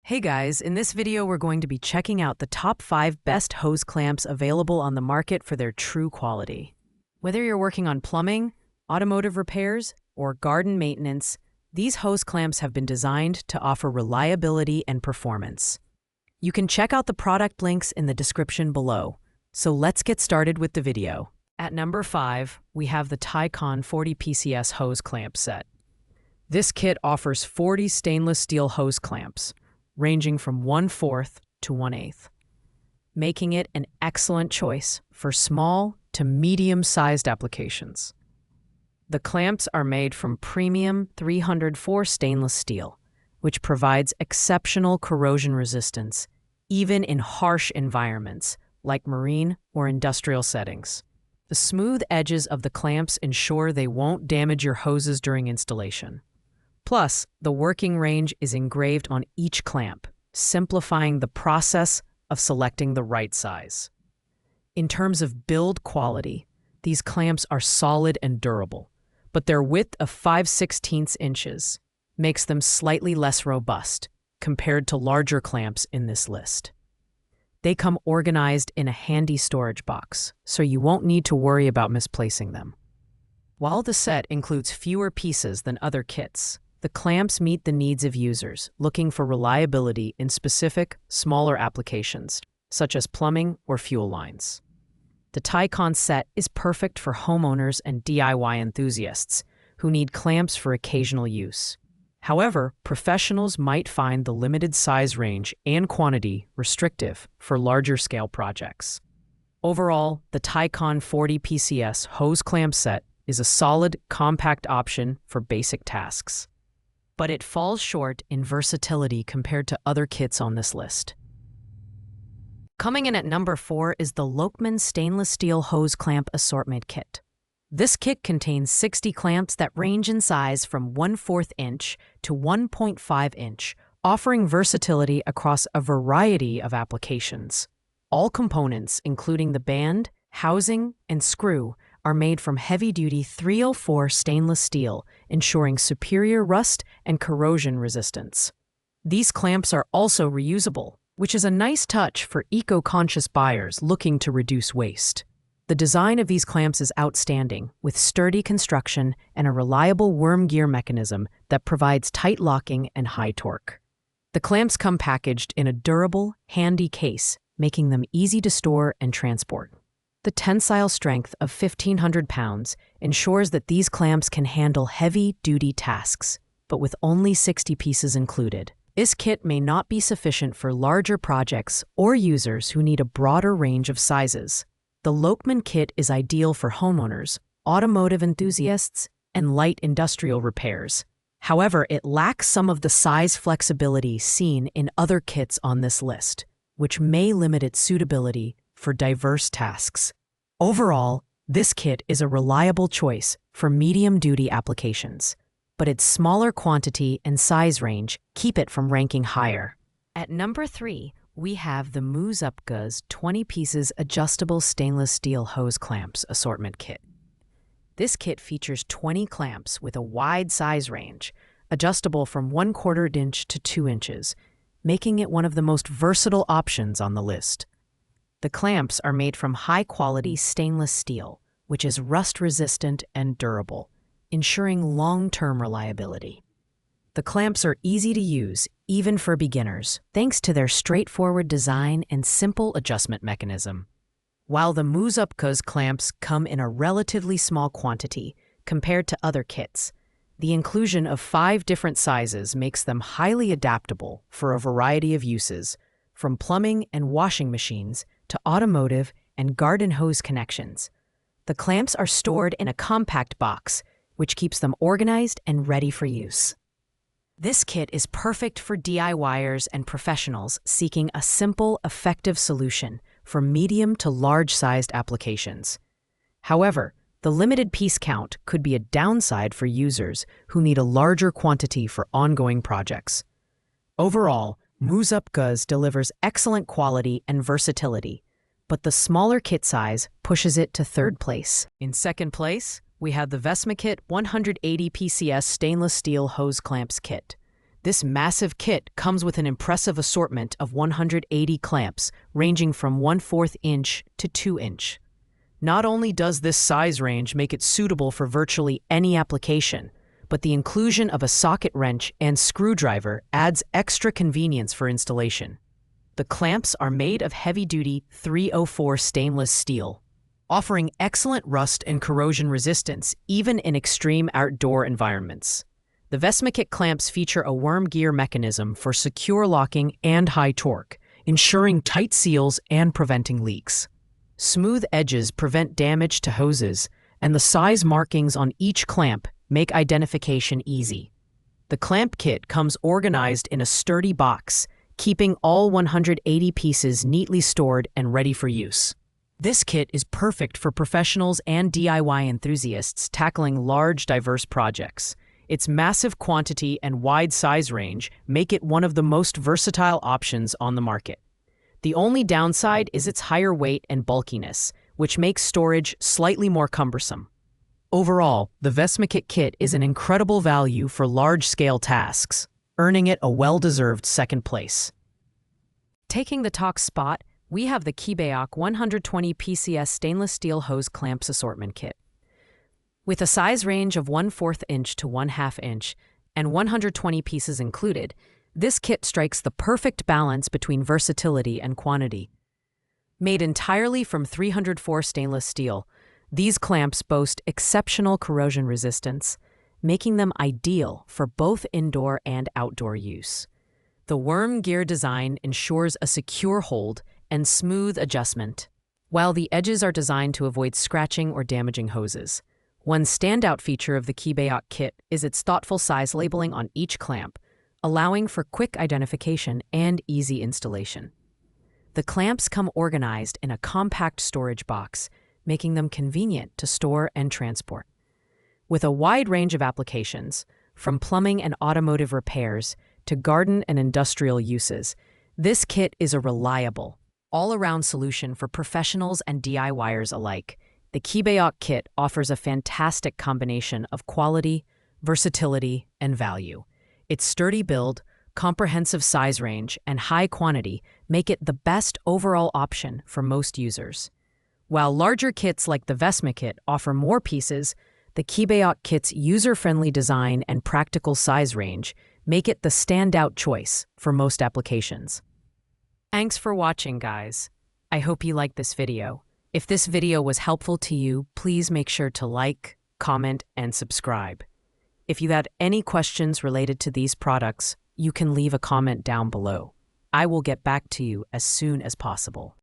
Hey guys, in this video we're going to be checking out the top 5 best hose clamps available on the market for their true quality. Whether you're working on plumbing, automotive repairs, or garden maintenance, these hose clamps have been designed to offer reliability and performance. You can check out the product links in the description below. So let's get started with the video. At number 5, we have the Tycon 40 PCS hose clamp set. This kit offers 40 stainless steel hose clamps, ranging from 1/4 to 1/8, making it an excellent choice for small to medium-sized applications. The clamps are made from premium 304 stainless steel, which provides exceptional corrosion resistance, even in harsh environments like marine or industrial settings. The smooth edges of the clamps ensure they won't damage your hoses during installation. Plus, the working range is engraved on each clamp, simplifying the process of selecting the right size. In terms of build quality, these clamps are solid and durable, but their width of 5/16 inches makes them slightly less robust compared to larger clamps in this list. They come organized in a handy storage box, so you won't need to worry about misplacing them. While the set includes fewer pieces than other kits, the clamps meet the needs of users looking for reliability in specific, smaller applications, such as plumbing or fuel lines. The Tycon set is perfect for homeowners and DIY enthusiasts who need clamps for occasional use. However, professionals might find the limited size range and quantity restrictive for larger-scale projects. Overall, the Tycon 40 PCS hose clamp set is a solid, compact option for basic tasks, but it falls short in versatility compared to other kits on this list. Coming in at number 4 is the Lokman Stainless Steel Hose Clamp Assortment Kit. This kit contains 60 clamps that range in size from 1/4 inch to 1.5 inch, offering versatility across a variety of applications. All components, including the band, housing, and screw, are made from heavy-duty 304 stainless steel, ensuring superior rust and corrosion resistance. These clamps are also reusable, which is a nice touch for eco-conscious buyers looking to reduce waste. The design of these clamps is outstanding, with sturdy construction and a reliable worm gear mechanism that provides tight locking and high torque. The clamps come packaged in a durable, handy case, making them easy to store and transport. The tensile strength of 1,500 pounds ensures that these clamps can handle heavy-duty tasks, but with only 60 pieces included. This kit may not be sufficient for larger projects or users who need a broader range of sizes. The Lokman kit is ideal for homeowners, automotive enthusiasts, and light industrial repairs. However, it lacks some of the size flexibility seen in other kits on this list, which may limit its suitability for diverse tasks. Overall, this kit is a reliable choice for medium-duty applications, but its smaller quantity and size range keep it from ranking higher. At number 3, we have the Muzupka's 20 pieces adjustable stainless steel hose clamps assortment kit. This kit features 20 clamps with a wide size range, adjustable from 1/4 inch to 2 inches, making it one of the most versatile options on the list. The clamps are made from high-quality stainless steel, which is rust-resistant and durable, ensuring long-term reliability. The clamps are easy to use, even for beginners, thanks to their straightforward design and simple adjustment mechanism. While the Muzupka's clamps come in a relatively small quantity compared to other kits, the inclusion of 5 different sizes makes them highly adaptable for a variety of uses, from plumbing and washing machines to automotive and garden hose connections. The clamps are stored in a compact box, which keeps them organized and ready for use. This kit is perfect for DIYers and professionals seeking a simple, effective solution for medium to large-sized applications. However, the limited piece count could be a downside for users who need a larger quantity for ongoing projects. Overall, Muzupka's delivers excellent quality and versatility, but the smaller kit size pushes it to 3rd place. In 2nd place, we have the Vesmakit 180 PCS stainless steel hose clamps kit. This massive kit comes with an impressive assortment of 180 clamps, ranging from 1/4 inch to 2 inch. Not only does this size range make it suitable for virtually any application, but the inclusion of a socket wrench and screwdriver adds extra convenience for installation. The clamps are made of heavy-duty 304 stainless steel, offering excellent rust and corrosion resistance even in extreme outdoor environments. The Vesmakit clamps feature a worm gear mechanism for secure locking and high torque, ensuring tight seals and preventing leaks. Smooth edges prevent damage to hoses, and the size markings on each clamp make identification easy. The clamp kit comes organized in a sturdy box, keeping all 180 pieces neatly stored and ready for use. This kit is perfect for professionals and DIY enthusiasts tackling large, diverse projects. Its massive quantity and wide size range make it one of the most versatile options on the market. The only downside is its higher weight and bulkiness, which makes storage slightly more cumbersome. Overall, the Vesmakit kit is an incredible value for large-scale tasks, earning it a well-deserved second place. Taking the top spot, we have the Kibeok 120 PCS stainless steel hose clamps assortment kit. With a size range of 1/4 inch to 1/2 inch and 120 pieces included, this kit strikes the perfect balance between versatility and quantity. Made entirely from 304 stainless steel, these clamps boast exceptional corrosion resistance, making them ideal for both indoor and outdoor use. The worm gear design ensures a secure hold and smooth adjustment, while the edges are designed to avoid scratching or damaging hoses. One standout feature of the Kibeok kit is its thoughtful size labeling on each clamp, allowing for quick identification and easy installation. The clamps come organized in a compact storage box, making them convenient to store and transport. With a wide range of applications, from plumbing and automotive repairs to garden and industrial uses, this kit is a reliable, all-around solution for professionals and DIYers alike. The Kibeok kit offers a fantastic combination of quality, versatility, and value. Its sturdy build, comprehensive size range, and high quantity make it the best overall option for most users. While larger kits like the Vesmakit offer more pieces, the Kibeok kit's user-friendly design and practical size range make it the standout choice for most applications. Thanks for watching, guys. I hope you liked this video. If this video was helpful to you, please make sure to like, comment, and subscribe. If you had any questions related to these products, you can leave a comment down below. I will get back to you as soon as possible.